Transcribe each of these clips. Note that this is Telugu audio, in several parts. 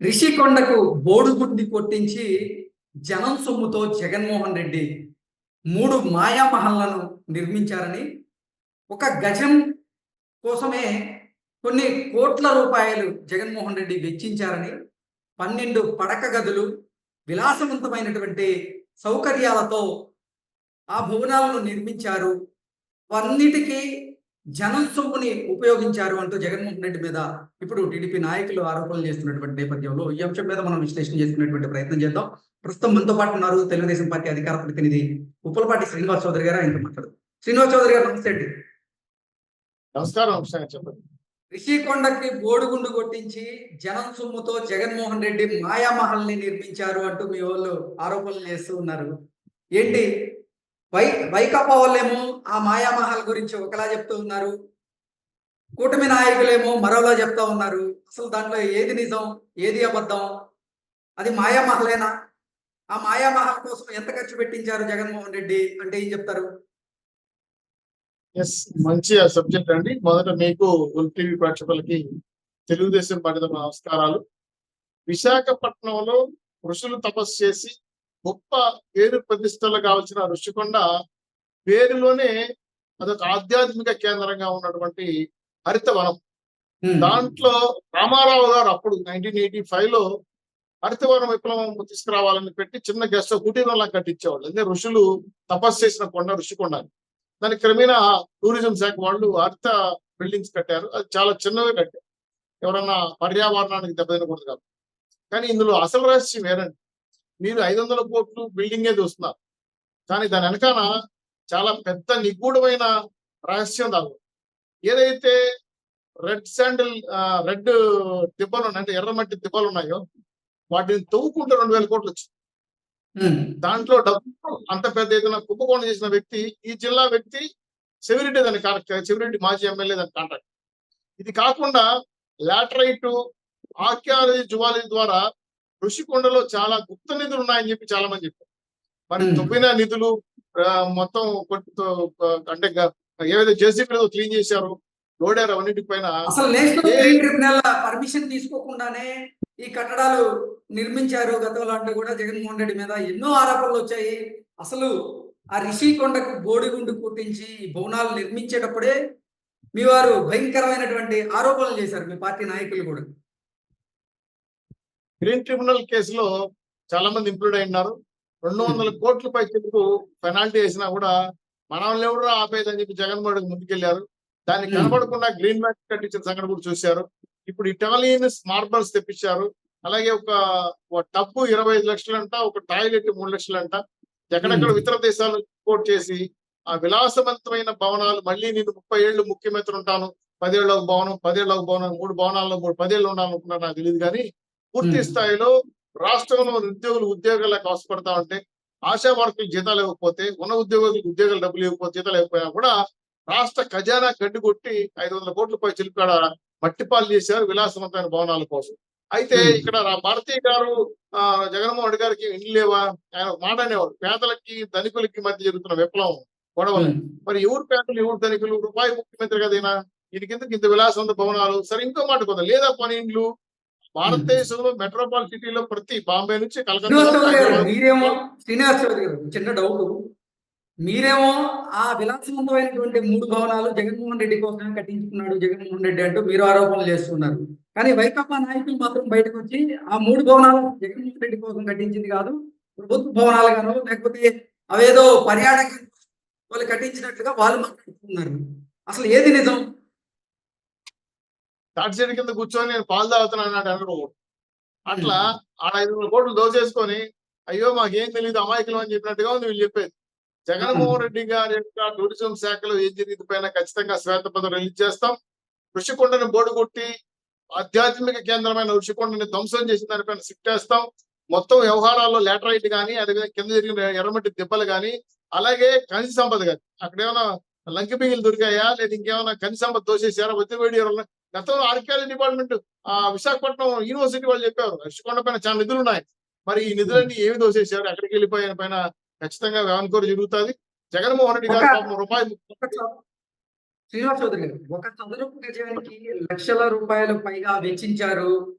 రిషికొండకు బోడుగుండి కొట్టించి జనం సొమ్ముతో జగన్మోహన్ రెడ్డి 3 మాయామహల్లను నిర్మించారని, ఒక గజం కోసమే కొన్ని కోట్ల రూపాయలు జగన్మోహన్ రెడ్డి వెచ్చించారని, 12 పడక గదులు, విలాసవంతమైనటువంటి సౌకర్యాలతో ఆ భవనాలను నిర్మించారు. అవన్నిటికీ జనం సొమ్ముని ఉపయోగించారు అంటూ జగన్మోహన్ రెడ్డి మీద ఇప్పుడు టీడీపీ నాయకులు ఆరోపణలు చేస్తున్నటువంటి నేపథ్యంలో ఈ అంశం మీద మనం విశ్లేషణ చేసుకునేటువంటి ప్రయత్నం చేద్దాం. ప్రస్తుతం మనతో పాటు ఉన్నారు తెలుగుదేశం పార్టీ అధికార ప్రతినిధి ఉప్పలపాటి శ్రీనివాస్ చౌదరి గారు. ఆయనతో మాట్లాడు. శ్రీనివాస్ చౌదరి గారు, నమస్తే అండి. నమస్కారం. చెప్పండి. రిషికొండకి బోడుగుండు కొట్టించి జనం సొమ్ముతో జగన్మోహన్ రెడ్డి మాయామహల్ ని నిర్మించారు అంటూ మీ వాళ్ళు ఆరోపణలు చేస్తూ ఉన్నారు. ఏంటి, వైకాపా వాళ్ళేమో ఆ మాయామహల్ గురించి ఒకలా చెప్తూ ఉన్నారు, కూటమి నాయకులేమో మరోలా చెప్తా ఉన్నారు. అసలు దాంట్లో ఏది నిజం, ఏది అబద్ధం? అది మాయామహలేనా? ఆ మాయామహల్ కోసం ఎంత ఖర్చు పెట్టించారు జగన్మోహన్ రెడ్డి అంటే ఏం చెప్తారు? మంచి సబ్జెక్ట్ అండి. మొదట మీకు టీవీ ప్రేక్షకులకి తెలుగుదేశం పార్టీ నమస్కారాలు. విశాఖపట్నంలో ఋషులు తపస్సు చేసి గొప్ప పేరు ప్రతిష్టలు కావాల్సిన ఋషికొండ పేరులోనే అదొక ఆధ్యాత్మిక కేంద్రంగా ఉన్నటువంటి హరితవనం. దాంట్లో రామారావు గారు అప్పుడు 1985 లో హరితవనం విప్లవం తీసుకురావాలని పెట్టి చిన్న గెస్ట్ కుటీరంలా కట్టించేవాళ్ళు. అంటే ఋషులు తపస్సు చేసిన కొండ ఋషికొండ. దాని క్రమేణా టూరిజం శాఖ వాళ్ళు హరిత బిల్డింగ్స్ కట్టారు. అది చాలా చిన్నవి కట్టారు, ఎవరన్నా పర్యావరణానికి దెబ్బతినకూడదు కాదు. కానీ ఇందులో అసలు రహస్యం వేరండి. మీరు 500 కోట్లు బిల్డింగే చూస్తున్నారు, కానీ దాని వెనకాల చాలా పెద్ద నిగూఢమైన రహస్యం దాని. ఏదైతే రెడ్ దిబ్బలు అంటే ఎర్రమట్టి దిబ్బలు ఉన్నాయో వాటిని తవ్వుకుంటే 2000 కోట్లు వచ్చింది. దాంట్లో డబ్బు అంత పెద్ద ఎత్తున కుంభకోణం చేసిన వ్యక్తి ఈ జిల్లా వ్యక్తి, చెవిరెడ్డి దాని చెవిరెడ్డి మాజీ ఎమ్మెల్యే దాని కాంట్రాక్ట్. ఇది కాకుండా లాటరైట్, ఆర్కియాలజీ, జువాలజీ ద్వారా ఋషికొండలో చాలా గుప్త నిధులు ఉన్నాయని చెప్పి చాలా మంది చెప్పారు. మరి తొవ్విన నిధులు మొత్తం అంటే ఏవైతే జేసీబీలో క్లీన్ చేశారో లోడారు అన్నింటి పైన అసలు నేషనల్ గ్రీన్ ట్రిబ్యునల్ పర్మిషన్ తీసుకోకుండానే ఈ కట్టడాలు నిర్మించారు గతంలో అంటూ కూడా జగన్మోహన్ రెడ్డి మీద ఎన్నో ఆరోపణలు వచ్చాయి. అసలు ఆ రిషికొండకు బోడిగుండు కొట్టించి ఈ భవనాలు నిర్మించేటప్పుడే మీ వారు భయంకరమైనటువంటి ఆరోపణలు చేశారు, మీ పార్టీ నాయకులు కూడా. గ్రీన్ ట్రిబ్యునల్ కేసులో చాలా మంది ఇంప్లూడ్ అయినారు. 200 కోట్ల పై చెప్పుకు పెనాల్టీ వేసినా కూడా మనల్ని ఎవరు ఆపేదని చెప్పి జగన్మోహన్ రెడ్డి ముందుకెళ్లారు. దాన్ని కనబడకుండా గ్రీన్ మ్యాట్ కట్టించిన సంగతి కూడా చూశారు. ఇప్పుడు ఇటాలియన్ మార్బల్స్ తెప్పించారు. అలాగే ఒక టబ్బు 25 లక్షలంట, ఒక టాయిలెట్ 3 లక్షలంట. ఎక్కడెక్కడ ఇతర దేశాలు ఇంపోర్ట్ చేసి ఆ విలాసవంతమైన భవనాలు, మళ్ళీ నేను 30 ఏళ్ళు ముఖ్యమంత్రి ఉంటాను, 10 ఏళ్ళ ఒక భవనం, 10 ఏళ్ళ ఒక భవనం, 3 భవనాల్లో 10 ఏళ్ళు ఉండాలనుకున్నాను, నాకు తెలియదు. కానీ పూర్తి స్థాయిలో రాష్ట్రంలో నిరుద్యోగులు ఉద్యోగాలకు అవసరపడతా ఉంటే, ఆశా వర్కులు జీతాలు ఇవ్వకపోతే, ఉన్న ఉద్యోగులకు ఉద్యోగాలు డబ్బులు ఇవ్వకపోతే, జీతాలు ఇవ్వకపోయినా కూడా రాష్ట్ర ఖజానా గడ్డి కొట్టి 500 కోట్ల పై చిలుకాడ మట్టిపాలు చేశారు విలాసవంతమైన భవనాల కోసం. అయితే ఇక్కడ భారతీయ గారు జగన్మోహన్ రెడ్డి గారికి ఇల్లు లేవా, ఆయన మాట అనేవాడు, పేదలకి ధనికులకి మధ్య జరుగుతున్న విప్లవం గొడవలు. మరి ఎవరు పేదలు ఎవరు ధనికులు? రూపాయి ముఖ్యమంత్రి కదైనా, వీటికి ఇంత విలాసవంత భవనాలు. సరే, ఇంకో మాట కొంత లేదా పని ఇండ్లు భారతదేశంలో మెట్రోపాల్ సిటీలో ప్రతి బాంబే నుంచి మీరేమో శ్రీనివాస్ చౌదరి గారు, చిన్న డౌట్, మీరేమో ఆ విలాసవంతమైనటువంటి 3 భవనాలు జగన్మోహన్ రెడ్డి కోసమే కట్టించుకున్నాడు జగన్మోహన్ రెడ్డి అంటూ మీరు ఆరోపణలు చేస్తున్నారు. కానీ వైకాపా నాయకులు మాత్రం బయటకు వచ్చి ఆ 3 భవనాలు జగన్మోహన్ రెడ్డి కోసం కట్టించింది కాదు, ప్రభుత్వ భవనాలు గాను లేకపోతే అవేదో పర్యాటక వాళ్ళు కట్టించినట్లుగా వాళ్ళు మాట్లాడుతున్నారు. అసలు ఏది నిజం? తాటి చెట్టు కింద కూర్చొని నేను పాలు తాగుతున్నాను అనడం. అట్లా ఆడ 500 కోట్లు దోచేసుకొని అయ్యో మాకేం తెలియదు అమాయకులు అని చెప్పినట్టుగా ఉంది వీళ్ళు చెప్పేది. జగన్మోహన్ రెడ్డి గారి యొక్క టూరిజం శాఖలో ఏం జరిగింది పైన ఖచ్చితంగా శ్వేతపత్రం రిలీజ్ చేస్తాం. ఋషికొండని బోడుగొట్టి ఆధ్యాత్మిక కేంద్రమైన ఋషికొండని ధ్వంసం చేసిన దానిపైన సిట్టేస్తాం. మొత్తం వ్యవహారాల్లో లాటరైట్ కానీ, అదేవిధంగా కింద జరిగిన ఎర్రమట్టి దెబ్బలు కానీ, అలాగే ఖనిజ సంపద కానీ, అక్కడ ఏమైనా లంకి బియ్యలు దొరికాయా, లేదా ఇంకేమైనా ఖనిజ సంపద దోసేసారా, ఒత్తివేడి గతంలో ఆర్కియాలజీ డిపార్ట్మెంట్ విశాఖపట్నం యూనివర్సిటీ వాళ్ళు చెప్పారు ఋషికొండ పైన చాలా నిధులు ఉన్నాయి. మరి ఈ నిధులన్నీ ఏమి దోసేసారు, ఎక్కడికి వెళ్ళిపోయిన పైన ఖచ్చితంగా వ్యాన్కోరు జరుగుతుంది. జగన్మోహన్ రెడ్డి గారు రూపాయి శ్రీనివాస్ చౌదరి గారు, ఒక చదరపు గజానికి లక్షల రూపాయలు పైగా వెచ్చించారు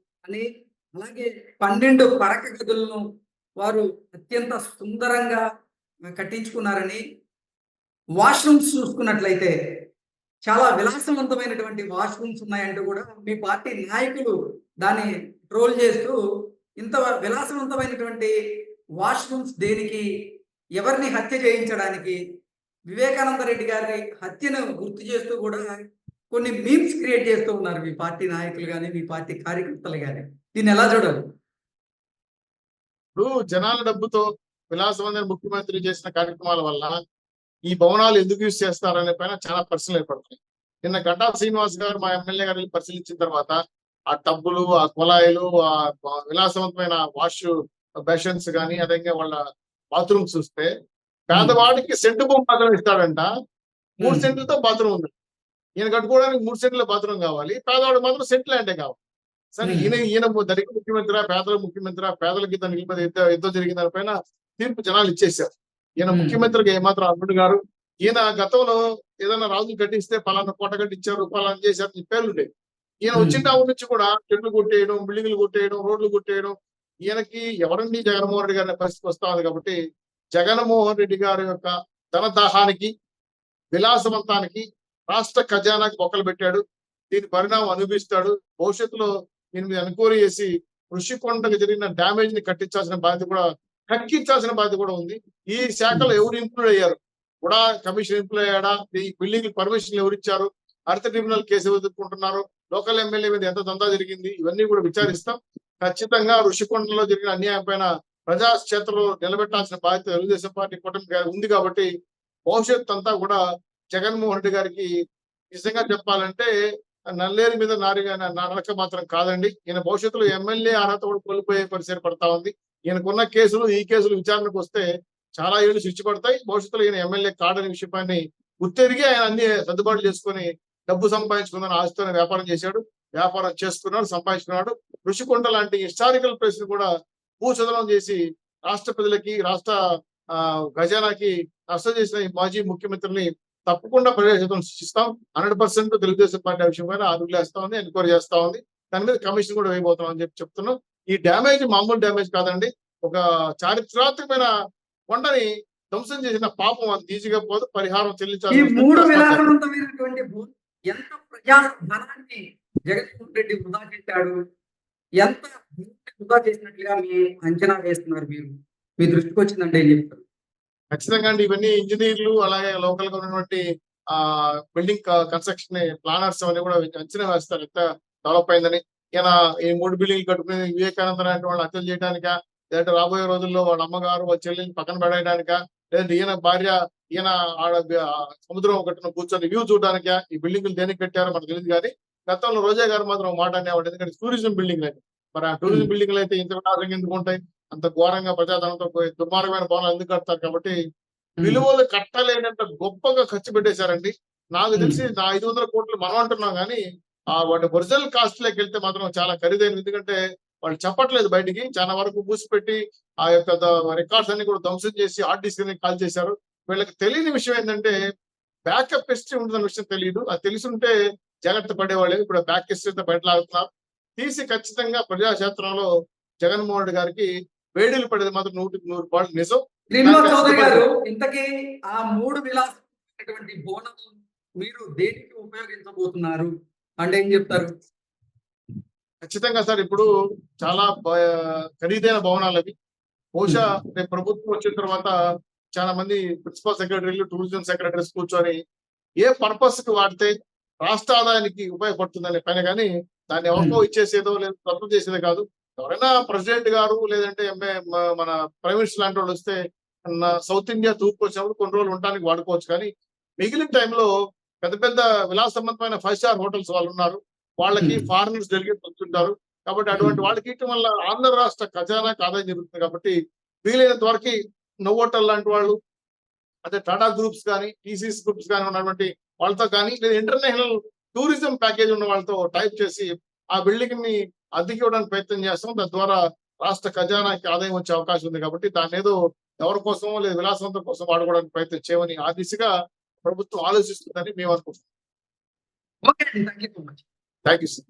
అని అలాగే 12 పడక గదులను వారు అత్యంత సుందరంగా కట్టించుకున్నారని, వాష్‌రూమ్స్ చూసుకున్నట్లయితే చాలా విలాసవంతమైనటువంటి వాష్‌రూమ్స్ ఉన్నాయంటూ కూడా మీ పార్టీ నాయకులు దాన్ని ట్రోల్ చేస్తూ, ఇంత విలాసవంతమైనటువంటి వాష్‌రూమ్స్ దేనికి? ఎవరిని హత్య చేయించడానికి? వివేకానంద రెడ్డి గారి హత్యను గుర్తు చేస్తూ కూడా కొన్ని మీమ్స్ క్రియేట్ చేస్తూ ఉన్నారు మీ పార్టీ నాయకులు గాని, మీ పార్టీ కార్యకర్తలు గాని. దీన్నెలా చూడాలి? ఇప్పుడు జనాల డబ్బుతో విలాసవంతమైన ముఖ్యమంత్రి చేసిన కార్యక్రమాల వల్ల ఈ భవనాలు ఎందుకు యూజ్ చేస్తారనే పైన చాలా ప్రశ్నలు ఏర్పడుతున్నాయి. నిన్న గంటా శ్రీనివాస్ గారు మా ఎమ్మెల్యే గారిని పరిశీలించిన తర్వాత ఆ టబ్బులు, ఆ కుళాయిలు, ఆ విలాసవంతమైన వాష్ బేషన్స్ కానీ, అదే వాళ్ళ బాత్రూమ్స్ చూస్తే పేదవాడికి సెంటు భూమి మాత్రం ఇస్తాడంట. 3 సెంట్లతో బాత్రూమ్ ఉంది. ఈయన కట్టుకోవడానికి 3 సెంట్ల బాత్రూమ్ కావాలి. పేదవాడు మాత్రం సెంట్ ల్యాండే కావాలి. సరే ఈయన ధనిక ముఖ్యమంత్రి, పేదల ముఖ్యమంత్రి, పేదలకి దానికి ఎంతో జరిగిన దానిపైన తీర్పు జనాలు ఇచ్చేశారు. ఈయన ముఖ్యమంత్రికి ఏమాత్రం అల్లుడు గారు, ఈయన గతంలో ఏదైనా రాజులు కట్టిస్తే పలానా కోట కట్టించారు, పలానా చేశారు పేర్లుండేవి. ఈయన వచ్చిన ఊరి నుంచి కూడా చెట్లు కొట్టేయడం, బిల్డింగ్లు కొట్టేయడం, రోడ్లు కొట్టేయడం, ఈయనకి ఎవరండి జగన్మోహన్ రెడ్డి గారి పరిస్థితి వస్తా ఉంది. కాబట్టి జగన్మోహన్ రెడ్డి గారి యొక్క ధన దాహానికి, విలాసవంతానికి, రాష్ట్ర ఖజానాకి బొక్కలు పెట్టాడు. దీని పరిణామం అనుభవిస్తాడు. భవిష్యత్తులో దీని మీద ఎంక్వైరీ చేసి ఋషికొండకు జరిగిన డ్యామేజ్ ని కట్టించాల్సిన బాధ్యత కూడా, కక్కించాల్సిన బాధ్యత కూడా ఉంది. ఈ శాఖలో ఎవరు ఇంప్లూడ్ అయ్యారు? కూడా కమిషన్ ఇంప్లూడ్ అయ్యాడా? ఈ బిల్డింగ్ పర్మిషన్లు ఎవరు ఇచ్చారు? హరిత ట్రిబ్యునల్ కేసు ఎదుర్కొంటున్నారు. లోకల్ ఎమ్మెల్యే మీద ఎంత దందా జరిగింది? ఇవన్నీ కూడా విచారిస్తాం. ఖచ్చితంగా ఋషికొండలో జరిగిన అన్యాయం పైన ప్రజా క్షేత్రంలో నిలబెట్టాల్సిన బాధ్యత తెలుగుదేశం పార్టీ కూటమి ఉంది. కాబట్టి భవిష్యత్ అంతా కూడా జగన్మోహన్ రెడ్డి గారికి నిజంగా చెప్పాలంటే నల్లేరు మీద నడక మాత్రం కాదండి. ఈయన భవిష్యత్తులో ఎమ్మెల్యే అర్హత కూడా కోల్పోయే పరిస్థితి పడతా ఉంది. ఈయనకున్న కేసులు, ఈ కేసులు విచారణకు వస్తే చాలా ఏళ్ళు శిక్ష పడతాయి. భవిష్యత్తులో ఈయన ఎమ్మెల్యే కాడని విషయాన్ని గుర్తెరిగి ఆయన అన్ని సర్దుబాటు చేసుకుని డబ్బు సంపాదించుకుందని ఆశతోనే వ్యాపారం చేశాడు. వ్యాపారం చేసుకున్నాడు, సంపాదించుకున్నాడు. ఋషికొండ లాంటి హిస్టారికల్ ప్లేస్ ని కూడా భూచదనం చేసి రాష్ట్ర ప్రజలకి, రాష్ట్ర ఖజానాకి నష్టం చేసిన ఈ మాజీ ముఖ్యమంత్రిని తప్పకుండా ప్రజాహితం సృష్టిస్తాం. 100% తెలుగుదేశం పార్టీ విషయం పైన అడుగులు వేస్తా ఉంది, ఎంక్వైరీ చేస్తా ఉంది. దాని మీద కమిషన్ కూడా వేయబోతాం అని చెప్తున్నాం. ఈ డ్యామేజ్ మామూలు డ్యామేజ్ కాదండి. ఒక చారిత్రాత్మకమైన కొండని ధ్వంసం చేసిన పాపం అంత ఈజీగా పోదు. పరిహారం ఈ చెల్లించాల్సిన 3 విలాసవంతమైనటువంటి ఎంత ప్రజా ధనాన్ని జగన్మోహన్ రెడ్డి వృధా చేశాడు? ఎంత వృధా చేసినట్లుగా మీ అంచనా వేస్తున్నారు మీరు? మీ దృష్టికి వచ్చిందంటే ఏం చెప్తారు? ఖచ్చితంగా అండి. ఇవన్నీ ఇంజనీర్లు, అలాగే లోకల్ గా ఉన్నటువంటి బిల్డింగ్ కన్స్ట్రక్షన్ ప్లానర్స్ అవన్నీ కూడా అంచనా వేస్తారు ఎంత డెవలప్ అయిందని. ఈయన ఈ 3 బిల్డింగ్లు కట్టుకుని వివేకానంద లాంటి వాళ్ళు హత్యలు చేయడానికా, లేదంటే రాబోయే రోజుల్లో వాళ్ళ అమ్మగారు, వాళ్ళ చెల్లెల్ని పక్కన పడేయడానికా, లేదంటే ఈయన భార్య, ఈయన సముద్రం ఒకటిన కూర్చొని వ్యూ చూడడానికా ఈ బిల్డింగ్లు దేనికి కట్టారో మనకు తెలియదు. కానీ గతంలో రోజా గారు మాత్రం ఒక మాట అనేవాడు. ఎందుకంటే టూరిజం బిల్డింగ్లు అని. మరి ఆ టూరిజం బిల్డింగ్లు అయితే ఇంత వినాశంగా ఎందుకు ఉంటాయి? అంత ఘోరంగా ప్రజాధనంతో దుర్మార్గమైన భవనాలు ఎందుకు కడతారు? కాబట్టి విలువలు కట్టలేనంత గొప్పగా ఖర్చు పెట్టేశారండి. నాకు తెలిసి 500 కోట్లు మనం అంటున్నాం కానీ వాటి ఒరిజినల్ కాస్ట్ లోకి వెళ్తే మాత్రం చాలా ఖరీదైనది. ఎందుకంటే వాళ్ళు చెప్పట్లేదు బయటికి. చాలా వరకు మూసిపెట్టి ఆ యొక్క రికార్డ్స్ అన్ని కూడా ధ్వంసం చేసి హార్డ్ డిస్క్ ని కాల్ చేశారు. వీళ్ళకి తెలియని విషయం ఏంటంటే బ్యాకప్ హిస్టరీ ఉంటుందన్న విషయం తెలియదు. అది తెలుసుంటే జాగ్రత్త పడేవాళ్ళు. ఇప్పుడు బ్యాక్ హిస్టరీతో బయటలాగుతున్నారు. తీసి ఖచ్చితంగా ప్రజాక్షేత్రంలో జగన్మోహన్ రెడ్డి గారికి వేడిలు పడేది మాత్రం 100% నిజం. శ్రీనివాస్ చౌదరి గారు, ఇంతకీ ఆ 3 విలాసమైనటువంటి బోనస్ మీరు దేనికి ఉపయోగించబోతున్నారు అంటే ఏం చెప్తారు? ఖచ్చితంగా సార్, ఇప్పుడు చాలా ఖరీదైన భవనాలు అవి. బహుశా రేపు ప్రభుత్వం వచ్చిన తర్వాత చాలా మంది ప్రిన్సిపల్ సెక్రటరీలు, టూరిజం సెక్రటరీస్ కూర్చొని ఏ పర్పస్ కి వాడితే రాష్ట్ర ఆదాయానికి ఉపయోగపడుతుందనే పైన కానీ దాన్ని ఎవరికో ఇచ్చేసేదో లేదా తప్పు చేసేదే కాదు. ఎవరైనా ప్రెసిడెంట్ గారు లేదంటే మన ప్రైమ్ మినిస్టర్ లాంటి వాళ్ళు వస్తే సౌత్ ఇండియా తూర్పు వచ్చినప్పుడు కొన్ని రోజులు ఉండడానికి వాడుకోవచ్చు. కానీ మిగిలిన టైంలో పెద్ద పెద్ద విలాసవంతమైన 5 స్టార్ హోటల్స్ వాళ్ళు ఉన్నారు. వాళ్ళకి ఫారినర్స్ డెలిగేట్స్ వస్తుంటారు. కాబట్టి అటువంటి వాళ్ళకి ఇటు వల్ల ఆంధ్ర రాష్ట్ర ఖజానాకి ఆదాయం జరుగుతుంది. కాబట్టి వీలైనంత వరకు నోవోటల్ లాంటి వాళ్ళు, అంటే టాటా గ్రూప్స్ కానీ, టీసీఎస్ గ్రూప్స్ కానీ ఉన్నటువంటి వాళ్ళతో కానీ, లేదా ఇంటర్నేషనల్ టూరిజం ప్యాకేజ్ ఉన్న వాళ్ళతో టైప్ చేసి ఆ బిల్డింగ్ ని అద్దెకి ఇవ్వడానికి ప్రయత్నం చేస్తాం. తద్వారా రాష్ట్ర ఖజానాకి ఆదాయం వచ్చే అవకాశం ఉంది. కాబట్టి దాన్ని ఏదో ఎవరి కోసమో లేదా విలాసవంతం కోసం వాడుకోవడానికి ప్రయత్నం చేయమని ఆ దిశగా ప్రభుత్వం ఆలోచిస్తుందని మేము అనుకుంటున్నాం. ఓకే అండి. Thank you so much. Thank you sir.